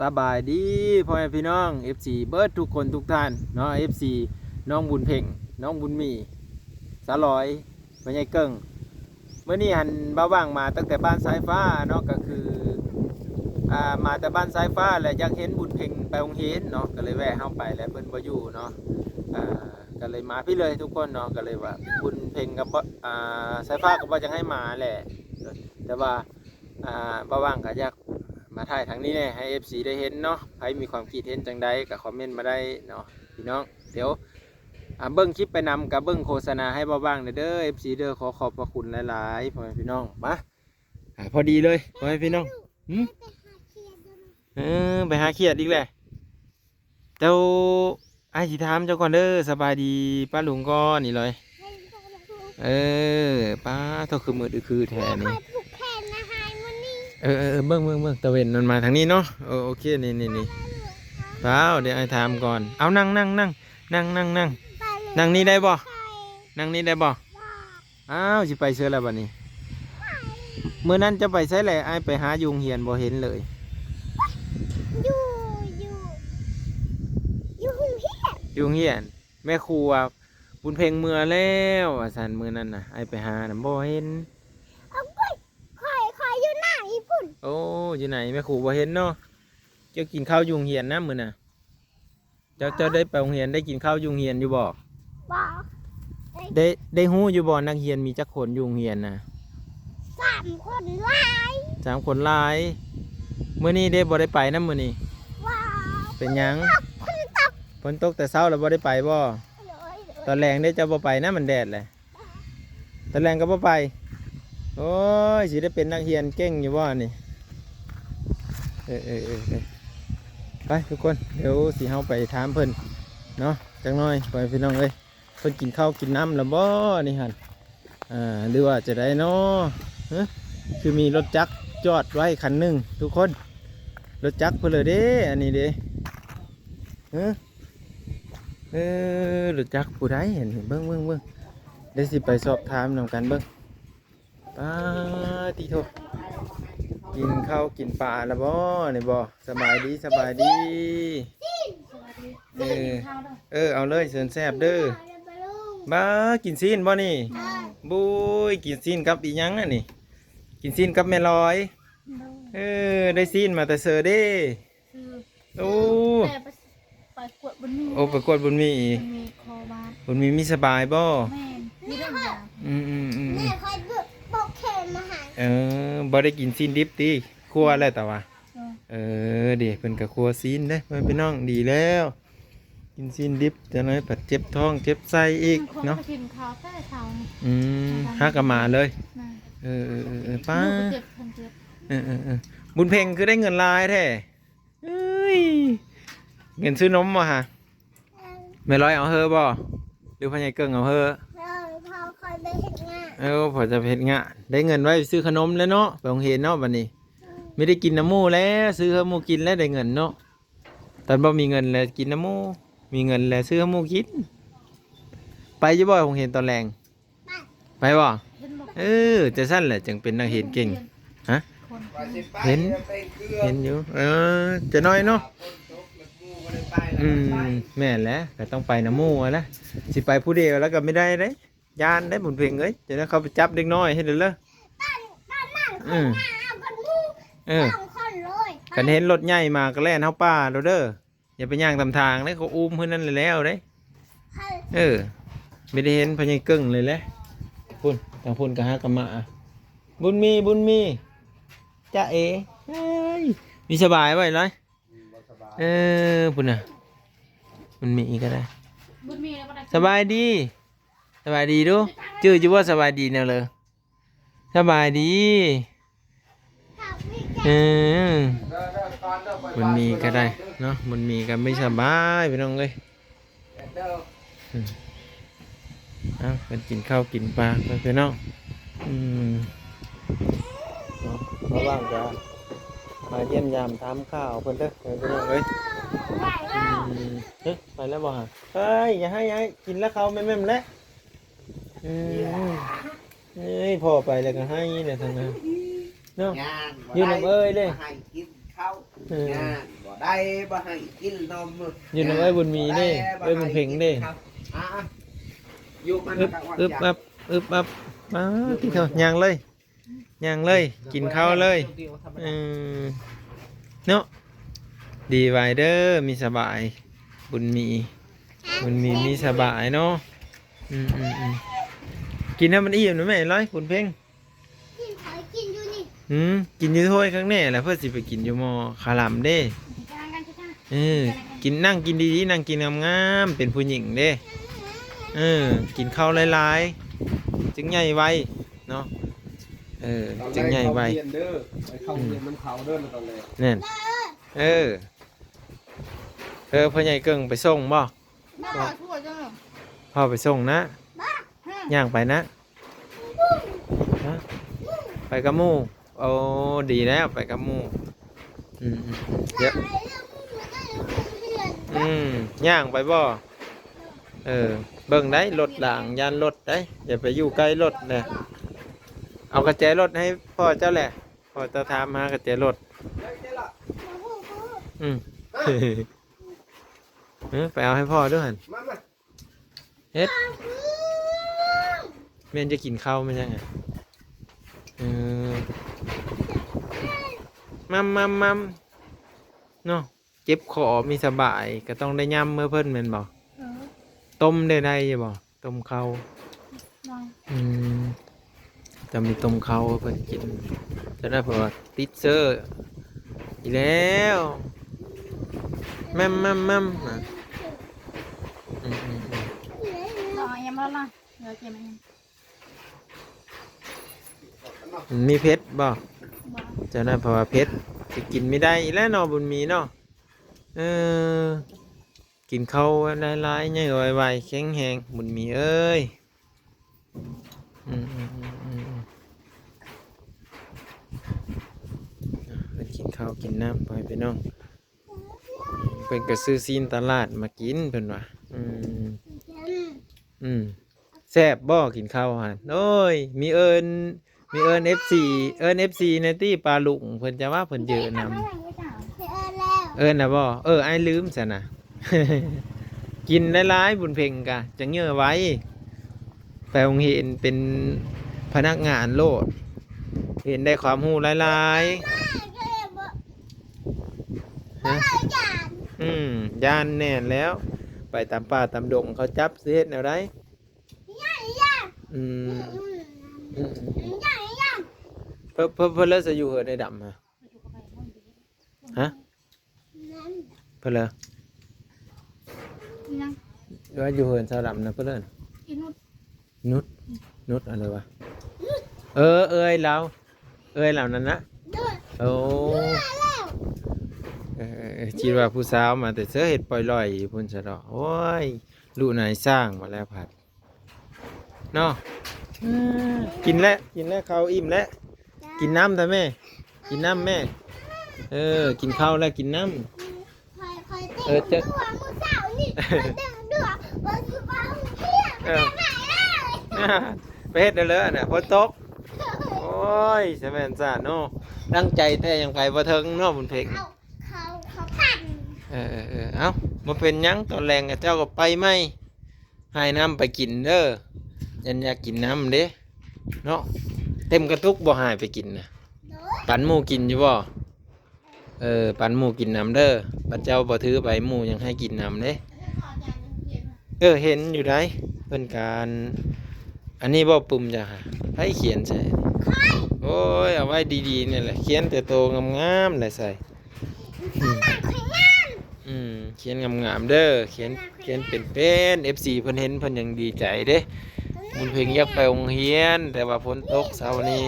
สบายดีพ่อแม่พี่น้อง FC เบิร์ดทุกคนทุกท่านเนาะ FC น้องบุญเพ่งน้องบุญมีสาลอยพ่อใหญ่เกิ้งเมื่อนี้หันบ้าว่างมาตั้งแต่บ้านสายฟ้าเนาะก็คือมาแต่บ้านสายฟ้าแหละอยากเห็นบุญเพ่งไปโรงเรียนเนาะก็เลยแวะเข้าไปแล้วเพิ่นบ่อยู่เนาะก็เลยมาพี่เลยทุกคนเนาะก็เลยว่าบุญเพ่งกับสายฟ้าก็บ่จะให้มาแหละแต่ว่าบ้าว่างก็อยากมาถ่ายทางนี้เนี่ยให้ FC ได้เห็นเนาะใครมีความคิดเห็นจังใดก็คอมเมนต์มาได้เนาะพี่น้องเดี๋ยวเบิ้งคลิปไปนำกับเบิ้งโฆษณาให้บ้างเด้อ FC เด้อขอขอบพระคุณหลายๆพ่อแม่พี่น้องมาพอดีเลยพ่อแม่พี่น้องไปหาเขียดอีกแหละเจ้าไอ้สิถามเจ้าก่อนเด้อสบายดีป้าลุงก้อนนี่เลยป้าเท่าคือมือคือแทนนี่เบิ่งตะเวนมันมาทางนี้เนาะโอเคนี่เปล่าเดี๋ยวไอ้ถามก่อนเอานั่งนี่ได้บ่นั่งนี่ได้บ่อ้าวสิไปเชื่อแล้วบัดนี้เมื่อนั้นจะไปใช้แหละไอ้ไปหายุงเหียนบ่เห็นเลยยุงเหียนแม่ครูบุญเพ่งเมื่อแล้วสันมือนั้นน่ะไอ้ไปหาน่ะบ่เห็นโอ้อยู่ไหนแม่ครูบ่เห็นเนาะเจ้ากินข้าวยุงเหียนนะมื้อน่ะเจ้าได้ไปโรงเรียนได้กินข้าวยุงเหียนอยู่บ่ได้ฮู้อยู่บ่นักเรียนมีจักคนยุงเหียนน่ะ3 คนหลายมื้อนี้ได้บ่ได้ไปนะมื้อนี้เป็นหยังฝนตกแต่เช้าแล้วบ่ได้ไปบ่ตอนแรงได้เจ้าบ่ไปนะมันแดดแหละตอนแรงก็บ่ไปโอ้ยสิได้เป็นนักเรียนเก่งอยู่บ่นี่ไปทุกคนเดี๋ยวสิเฮาไปถามเพิ่นเนาะจังน้อยไปพี่น้องเอ้ยเพิ่นกินข้าวกินน้ำแล้วบ่นี่หั่นหรือว่าจะได้เนาะคือมีรถจักรจอดไว้คันหนึ่งทุกคนรถจักรเพิ่นเลยเด้อันนี้เด้รถจักรผู้ใดเห็นเบิ่งได้สิไปสอบถามนำกันเบิ่งป้าติโทกินข้าวกินปลาแล้วบ่นี่บ่สบายดีเอาเลยเชิญแซ่บเด้อบ้ากินซีนบ่นี่บุ้ยกินซีนกับอีหยังอ่ะนี่กินซีนกับแม่ลอยได้ซีนมาแต่เซอร์เด้โอ้ไปกวดบุญมีบุญมีสบายบ่แม่คอยปกแขนมาหาบ่ได้กินซีนดิบตีครัวแล้วแต่ว่าเดี๋ยวเป็นกับครัวซีนเด้ไม่เป็นน้องดีแล้วกินซีนดิบจะน้อยผัดเจ็บท้องเจ็บไส้อีกเนาะฮักกะมาเลยป้าบุญเพ่งคือได้เงินลายแท้เงินซื้อนมมาฮะไม่ร้อยเอาเฮอบ่หรือพ่อใหญ่เกิ้งเอาเฮอพอจะเพ็ดงะได้เงินไว้ซื้อขนมแล้วเนาะไปโรงเรียนเนาะวันนี้ไม่ได้กินน้ำมูแล้วซื้อขมูกินแล้วได้เงินเนาะตอนบ่มีเงินแล้วกินน้ำมูมีเงินแล้วซื้อขมูกินไปจะบ่โรงเรียนตอนแรงไปบ่จะสั้นแหละจึงเป็นนักเรียนเก่งฮะเห็นอยู่จะน้อยเนาะแม่แหละก็ต้องไปน้ำมูแล้วสิไปผู้เดียวแล้วก็ไม่ได้เลยยานได้บุญเพ่งเลยจะได้เขาไปจับเด็กน้อยให้เด้อเลยกันเห็นรถใหญ่มาก็แล่นเข้าป่าเราเด้ออย่าไปย่างตามทางเลยเขาอุ้มเพื่อนนั่นเลยแล้วเด้ไม่ได้เห็นพญายเกิ้งเลยแหละพุ่นทางพุ่นกะฮะกะมาบุญมีจ้ามีสบายไว้เลยพุ่นน่ะมันมีก็ได้สบายดีดูจื้อจะว่าสบายดีแนวเลยสบายดีมันมีก็ได้เนาะมันมีก็ไม่สบายไปน้องเลยเป็นกินข้าวกินปลาไปน้องมาบ้างจ้ะมาเยี่ยมยามทำข้าวเพิ่นเด้อไปน้องเลยไปแล้วบ่ฮะเฮ้ยอย่าให้กินแล้วเขาแม่ๆแล้วพอไปแล้วก็ให้เนี่ยทางนั้นเนาะยืนน้ำเอ้ยเลย เออ บ่ได้บ่ให้กินนม อยู่ในไอ้บุญมีนี่ไอ้บุญเพ่งนี่ อยู่มัน อึบ ก็ว่า อึบอับอึบอับมากินข้าวย่างเลยย่างเลยกินข้าวเลยเนาะดีไว้เด้อมีสบายบุญมีสบายเนาะกินให้มันอิ่มนะแม่ร้อยบุญเพ่งกินอยู่ถ้วยข้างแน่แหละเพื่อสิไปกินอยู่หมอขาวหลามเด้กินนั่งกินดีๆนั่งกินงามๆเป็นผู้หญิงเด้กินข้าวหลายๆจึงใหญ่ไวเนาะจึงใหญ่ไวเข้าเรียนมันเขาเด้อตอนแรก เนี่ยพ่อใหญ่เกิ่งไปส่งบ่พ่อไปส่งนะย่างไปนะไปกับหมู่โอ้ดีแล้วไปกับหมู่เยอะย่างไปบ่เบิ่งได้รถหลังยานรถได้อย่าไปอยู่ใกล้รถเนี่ยเอากระแจรถให้พ่อเจ้าแหละพ่อจะถามหากระแจรถไปเอาให้พ่อด้วยเฮ็ดเมียนจะกินข้าวไม่ใช่ไงมัมเนาะเจ็บคอมีสบายก็ต้องได้ย่ำเมื่อเพิ่นแม่นบ่ต้มได้ยังบ่ต้มข้าวจะมีต้มข้าวเพิ่นกินจะได้เพราะว่าติดเซอร์อีกแล้วมัมมีเพชรบ่จะได้เพราะว่าเพชรจะกินไม่ได้แล้วเนาะบุญมีเนาะกินข้าวหลายๆใหญ่ไวๆแข็งแรงบุญมีเอ้ยกินข้าวกินน้ำไปน้องเป็นกระซื้อซีนตลาดมากินเพิ่นว่าแซ่บบ่กินข้าวหั่นโอ้ยมีเอิญFC ในตี้ปลาลุงเพิ่นจะว่าเพิ่นเยอะนำน่ะบ่ไอ้ลืมซะนะ กินหลายๆบุญเพ่งกะจะเงื่อไว้ไปโรงเรียนเป็นพนักงานโลดเห็นได้ความรู้หลายๆย่านแน่นแล้วไปตามป่าตามดงเขาจับเสียแนวใดเพิ่นเลิกจะอยู่เหอะในดำฮะเพิ่นเลยว่าอยู่เหินชาวดำนะเพื่อนนุชอะไรวะเอ้ยเรานั่นนะโอ้คิดว่าผู้สาวมาแต่เสื้อเห็ดปล่อยลอยพุ่นสะดอกโอ้ยลูกนายสร้างมาแล้วผัดเนาะกินแล้วข้าวอิ่มแล้วกินน้ำท่าแม่กินน้ำแม่กินข้าวแล้วกินน้ำจะไปเฮ็ดได้เลยน่ะฝนตกโอ้ยใช่ไหมจ้าเนาะตั้งใจแท้ยังไปบ่ถึงเนาะบุญเพ็งเขาปั่นเอ้ามาเป็นยังตอนแรงเจ้าก็ไปไหมให้น้ำไปกินเด้อยันอยากกินน้ำเด้เนาะเต็มกระตุกบ่หายไปกินนะปั่นหมูกินอยู่บ่ปั่นหมูกินน้ำเด้อปัจเจ้าบ่ถือไปหมูยังให้กินน้ำเด้เห็นอยู่ได้เพิ่นการอันนี้บ่ปุ่มจ้ะให้เขียนใส่โอ้ยเอาไว้ดีๆนี่แหละเขียนแต่โตงามๆเลยใส่เขียนงามๆเด้อเขียนเป็น FC เพิ่นเห็นเพิ่นยังดีใจเด้บุญเพ็งอยากไปโรงเรียนแต่ว่าฝนตกเช้านี้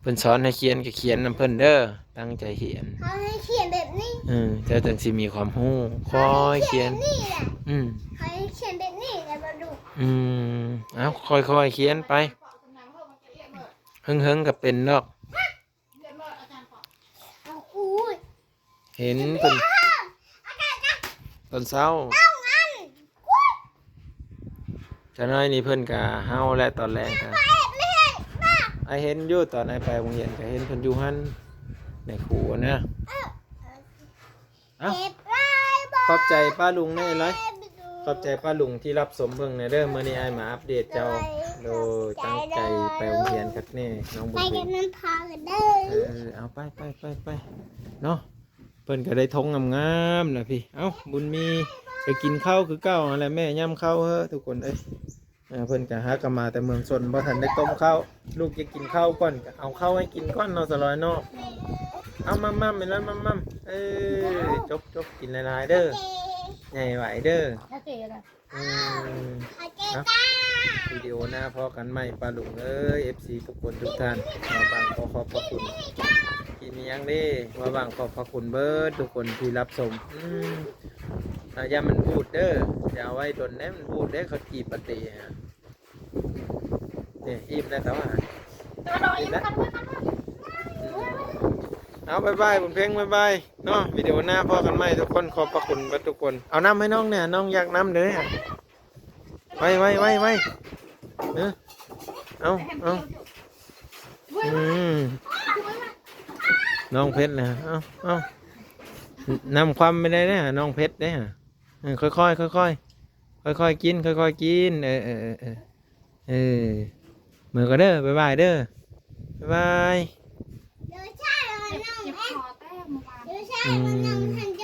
เพิ่นสอนให้เขียนก็เขียนนำเพิ่นเด้อตั้งใจเขียนเขาให้เขียนแบบนี้เจ้าจังสิมีความรู้คอยเขียนเขาให้เขียนแบบนี้แล้วมาดูเอาค่อยๆเขียนไปเฮิงๆกับเป็นดอกเห็นเพิ่นตอนเช้าจะน้อยนี่เพิ่นกะเฮาและตอนแรงกะไอเห็นอยู่ตอนไอไปโรงเรียนก็เห็นเพิ่นอยู่หั่น ในครูนะเอ้าขอบใจป้าลุงแน่เลยขอบใจป้าลุงที่รับสมเบิ่งในเด้อมื้อนี้อ้ายมาอัปเดตเจ้าโดยตั้งใจไปโรงเรียนคักแน่น้องบุญ ไป เพ็ กั ง บน้ำพากันเด้อ เอาไปเนาะเพิ่นก็ได้ทงงามๆนะพี่เอ้าบุญมีไปกินข้าวคือเก้าอะไรแม่ย่ำข้าวเฮ้อทุกคนเอ้ยเพิ่นก็หากนมาแต่เมืองชนบ่ทันได้ต้มข้าวลูกจะกินข้าวก่อนก็เอาข้าวให้กินก่อนเนาะสลอยเนาะเอามั่มๆไปแล้วมั่มจบกินหลายๆเด้อใหญ่ไหวเด้อ โอเคเลย อืม โอเค เนาะวิดีโอหน้าพอกันใหม่ปลาลุงเอ้ย FC ทุกคนทุกท่านมาบางขอขอบพระคุณกินมียังดีมาบางขอบพระคุณเบิร์ดทุกคนที่รับชมอย่ามันพูดเด้ออย่าเอาไว้ตนแน่มันพูดได้เขาจีบปฏิฮะเนี่ยอิ่มแล้วแต่ว่าอิ่มแล้วเอาบายบายผมเพลงบายบายเนาะวิดีโอหน้าพอกันใหม่ทุกคนขอบพระคุณเบิร์ดทุกคนเอาน้ำให้น้องเนี่ยน้องอยากน้ำเด้อไว้เอาน้องเพชรนะเอานำความไปได้นะน้องเพชรได้ฮะค่อยกินค่อยกินมือก็เด้อบายบายเด้อบายบาย เดี๋ยวใช่น้องเดี๋ยวใช่น้องทันจ